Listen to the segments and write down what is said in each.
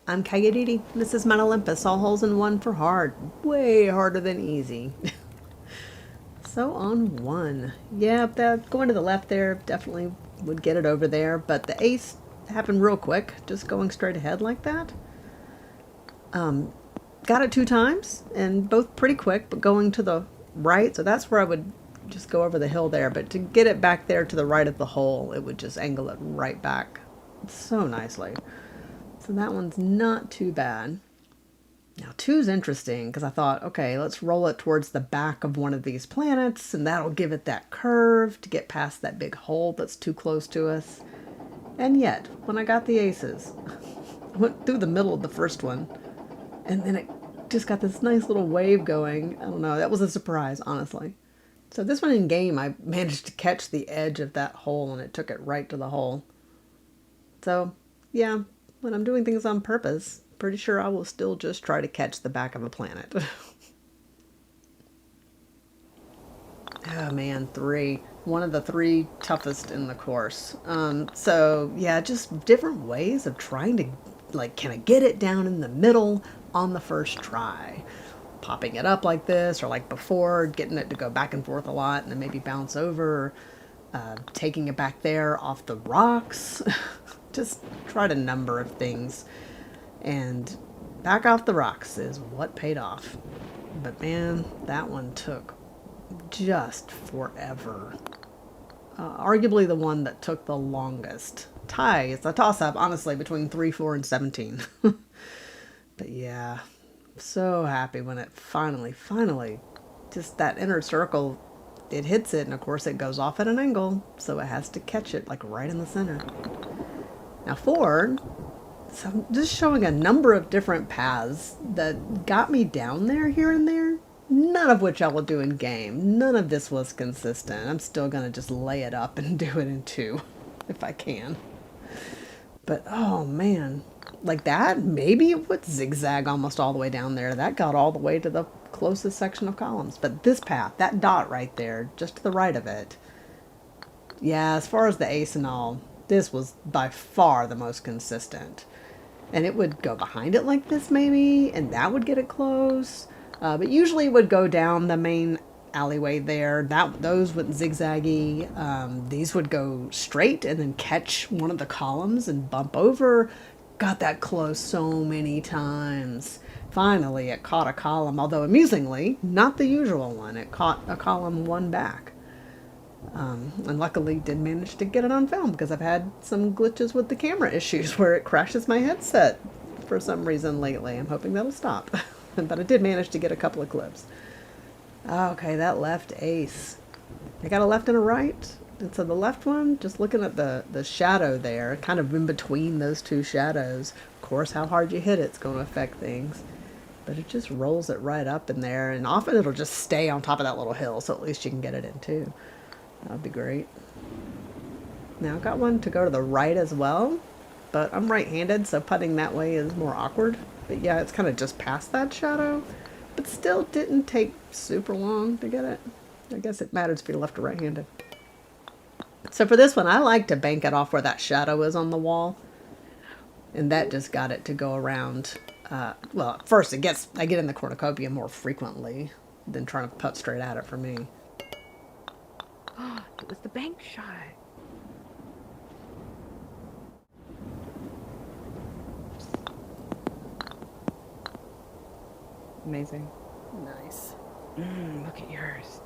I'm Kayaditi. This is Mount Olympus, all holes in one for hard. Way harder than easy. So on one. Yeah, that going to the left there definitely would get it over there, but the ace happened real quick, just going straight ahead like that. Got it two times, and both pretty quick, but going to the right, so that's where I would just go over the hill there, but to get it back there to the right of the hole, it would just angle it right back so nicely. So that one's not too bad. Now, two's interesting because I thought, okay, let's roll it towards the back of one of these planets, and that'll give it that curve to get past that big hole that's too close to us. And yet, when I got the aces, I went through the middle of the first one, and then it just got this nice little wave going. I don't know, that was a surprise, honestly. So this one in game, I managed to catch the edge of that hole, and it took it right to the hole. So, yeah, when I'm doing things on purpose, pretty sure I will still just try to catch the back of a planet. Oh man, three. One of the three toughest in the course. So yeah, just different ways of trying to, like, can I get it down in the middle on the first try? Popping it up like this, or like before, getting it to go back and forth a lot and then maybe bounce over, taking it back there off the rocks. Just tried a number of things. And back off the rocks is what paid off. But man, that one took just forever. Arguably the one that took the longest. Tie is a toss-up, honestly, between 3, 4, and 17. But yeah, so happy when it finally, just that inner circle, it hits it, and of course it goes off at an angle, so it has to catch it like right in the center. Now 4, so I'm just showing a number of different paths that got me down there here and there. None of which I will do in game. None of this was consistent. I'm still going to just lay it up and do it in 2 if I can. But oh man, like that, maybe it would zigzag almost all the way down there. That got all the way to the closest section of columns. But this path, that dot right there, just to the right of it, yeah, as far as the ace and all, this was by far the most consistent. And it would go behind it like this maybe, and that would get it close. But usually it would go down the main alleyway there. Those would zigzaggy. These would go straight and then catch one of the columns and bump over. Got that close so many times. Finally, it caught a column, although amusingly, not the usual one. It caught a column one back. And luckily did manage to get it on film because I've had some glitches with the camera issues where it crashes my headset for some reason lately. I'm hoping that'll stop. But I did manage to get a couple of clips. Okay, that left ace. I got a left and a right. And so the left one, just looking at the shadow there, kind of in between those two shadows. Of course, how hard you hit it's going to affect things. But it just rolls it right up in there. And often it'll just stay on top of that little hill, so at least you can get it in too. That'd be great. Now I've got one to go to the right as well, but I'm right-handed, so putting that way is more awkward. But yeah, it's kind of just past that shadow, but still didn't take super long to get it. I guess it matters if you're left or right-handed. So for this one, I like to bank it off where that shadow is on the wall, and that just got it to go around. Well, first I get in the cornucopia more frequently than trying to putt straight at it for me. It was the bank shot. Amazing. Nice. Look at yours.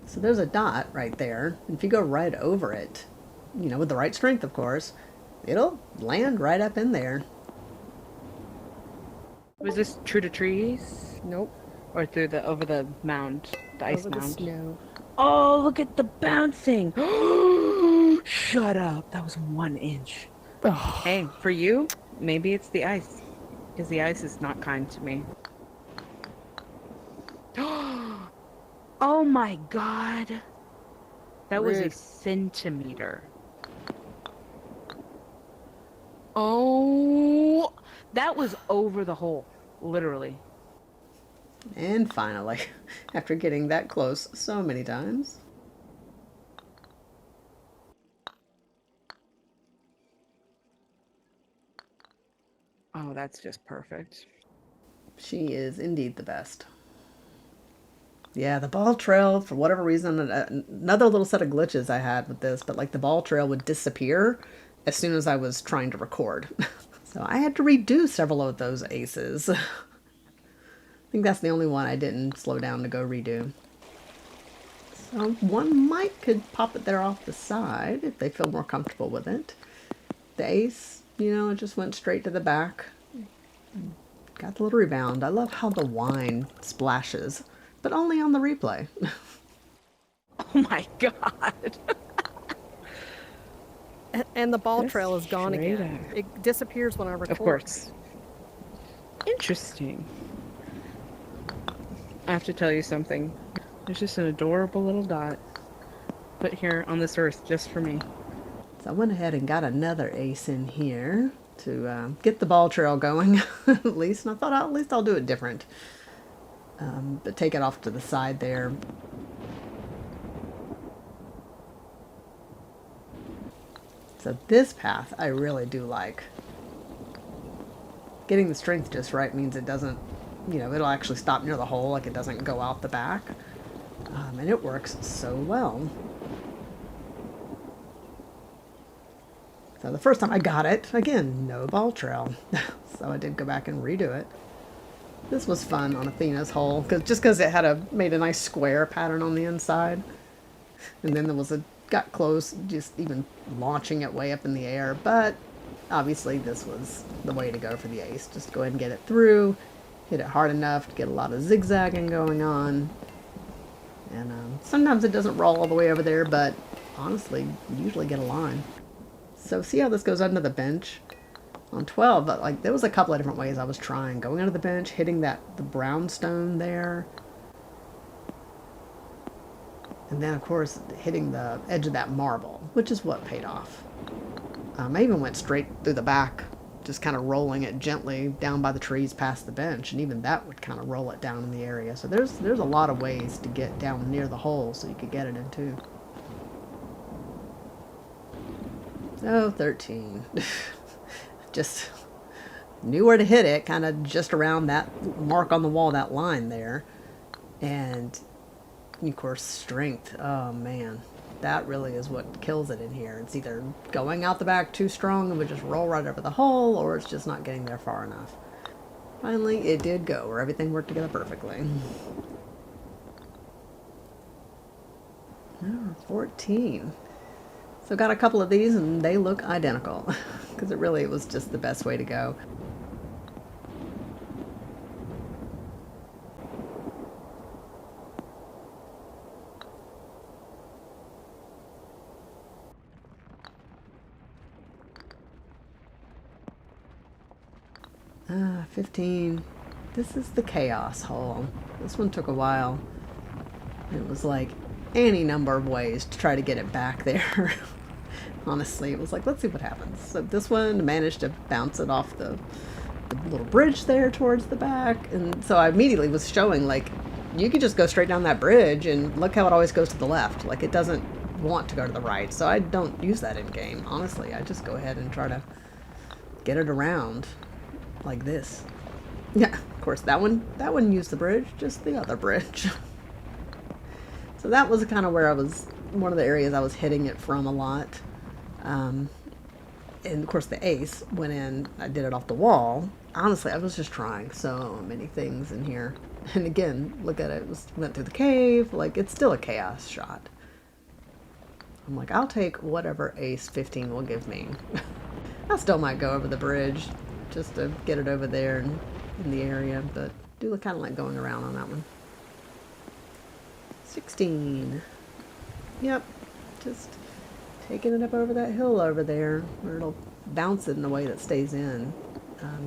So there's a dot right there. If you go right over it, you know, with the right strength, of course, it'll land right up in there. Was this true to trees? Nope. Or through the over the mound, the ice Over the mound? snow. Oh, look at the bouncing! Shut up! That was 1 inch. Oh. Hey, for you, maybe it's the ice, because the ice is not kind to me. Oh my god! That was a Rude. centimeter. Oh, that was over the hole, literally. And finally, after getting that close so many times, Oh, that's just perfect. She is indeed the best. Yeah, the ball trail, for whatever reason, another little set of glitches I had with this, but like the ball trail would disappear as soon as I was trying to record. So I had to redo several of those aces. I think that's the only one I didn't slow down to go redo. So one might could pop it there off the side if they feel more comfortable with it. The ace, it just went straight to the back. Got the little rebound. I love how the wine splashes, but only on the replay. Oh my god. And the ball Just trail is gone straight again. up. It disappears when I record. Of course. Interesting. I have to tell you something. There's just an adorable little dot put here on this earth just for me. So I went ahead and got another ace in here to get the ball trail going, at least. And I thought, at least I'll do it different. But take it off to the side there. So this path I really do like. Getting the strength just right means it doesn't, it'll actually stop near the hole, like it doesn't go out the back. And it works so well. So the first time I got it, again, no ball trail. So I did go back and redo it. This was fun on Athena's hole, just because it had made a nice square pattern on the inside. And then there was got close, just even launching it way up in the air. But obviously this was the way to go for the ace. Just go ahead and get it through, hit it hard enough to get a lot of zigzagging going on. And sometimes it doesn't roll all the way over there, but honestly, you usually get a line. So see how this goes under the bench? On 12, but like there was a couple of different ways I was trying. Going under the bench, hitting the brownstone there. And then, of course, hitting the edge of that marble, which is what paid off. I even went straight through the back, just kind of rolling it gently down by the trees past the bench, and even that would kind of roll it down in the area. So there's a lot of ways to get down near the hole so you could get it in too. Oh, 13. Just knew where to hit it, kind of just around that mark on the wall, that line there. And of course, strength. Oh man, that really is what kills it in here. It's either going out the back too strong and would just roll right over the hole, or it's just not getting there far enough. Finally, it did go, where everything worked together perfectly. Oh, 14. So got a couple of these and they look identical because it really was just the best way to go. Ah, 15. This is the chaos hole. This one took a while. It was like any number of ways to try to get it back there. Honestly, it was like, let's see what happens. So this one managed to bounce it off the little bridge there towards the back. And so I immediately was showing, like, you could just go straight down that bridge and look how it always goes to the left. Like, it doesn't want to go to the right. So I don't use that in game. Honestly, I just go ahead and try to get it around like this. Yeah, of course, that one used the bridge, just the other bridge. So that was kind of where one of the areas I was hitting it from a lot. And of course the ace went in, I did it off the wall. Honestly, I was just trying so many things in here. And again, look at it, went through the cave, like it's still a chaos shot. I'm like, I'll take whatever ace 15 will give me. I still might go over the bridge just to get it over there and in the area, but do kind of like going around on that one. 16. Yep, just taking it up over that hill over there where it'll bounce it in a way that stays in.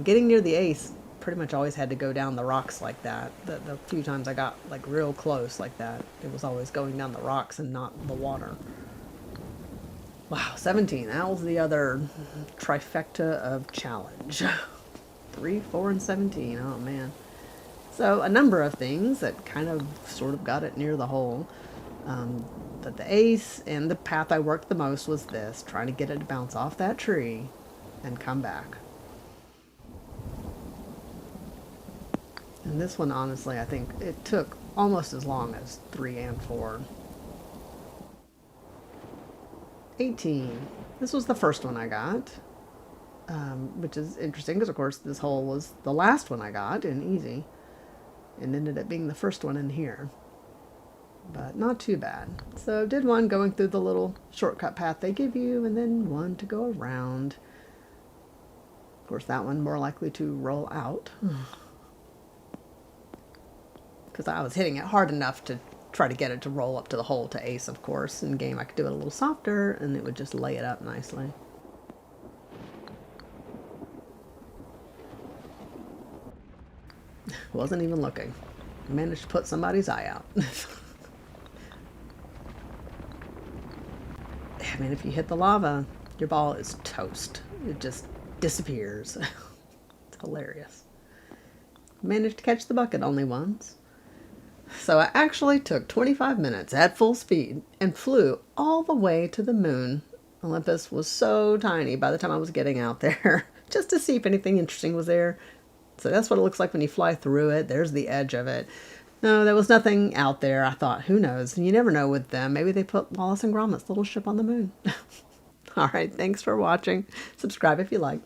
Getting near the ace, pretty much always had to go down the rocks like that. The few times I got like real close like that, it was always going down the rocks and not the water. Wow, 17. That was the other trifecta of challenge. 3, 4, and 17. Oh man. So a number of things that kind of sort of got it near the hole. But the ace and the path I worked the most was this, trying to get it to bounce off that tree and come back. And this one, honestly, I think it took almost as long as 3 and 4. 18. This was the first one I got, which is interesting because, of course, this hole was the last one I got in easy and ended up being the first one in here. But not too bad. So did one going through the little shortcut path they give you, and then one to go around. Of course, that one more likely to roll out. Because I was hitting it hard enough to try to get it to roll up to the hole to ace, of course. In game, I could do it a little softer, and it would just lay it up nicely. Wasn't even looking. Managed to put somebody's eye out. I mean, if you hit the lava, your ball is toast. It just disappears. It's hilarious. Managed to catch the bucket only once. So I actually took 25 minutes at full speed and flew all the way to the moon. Olympus was so tiny by the time I was getting out there, just to see if anything interesting was there. So that's what it looks like when you fly through it. There's the edge of it. No, there was nothing out there. I thought, who knows? You never know with them. Maybe they put Wallace and Gromit's little ship on the moon. All right, thanks for watching. Subscribe if you like.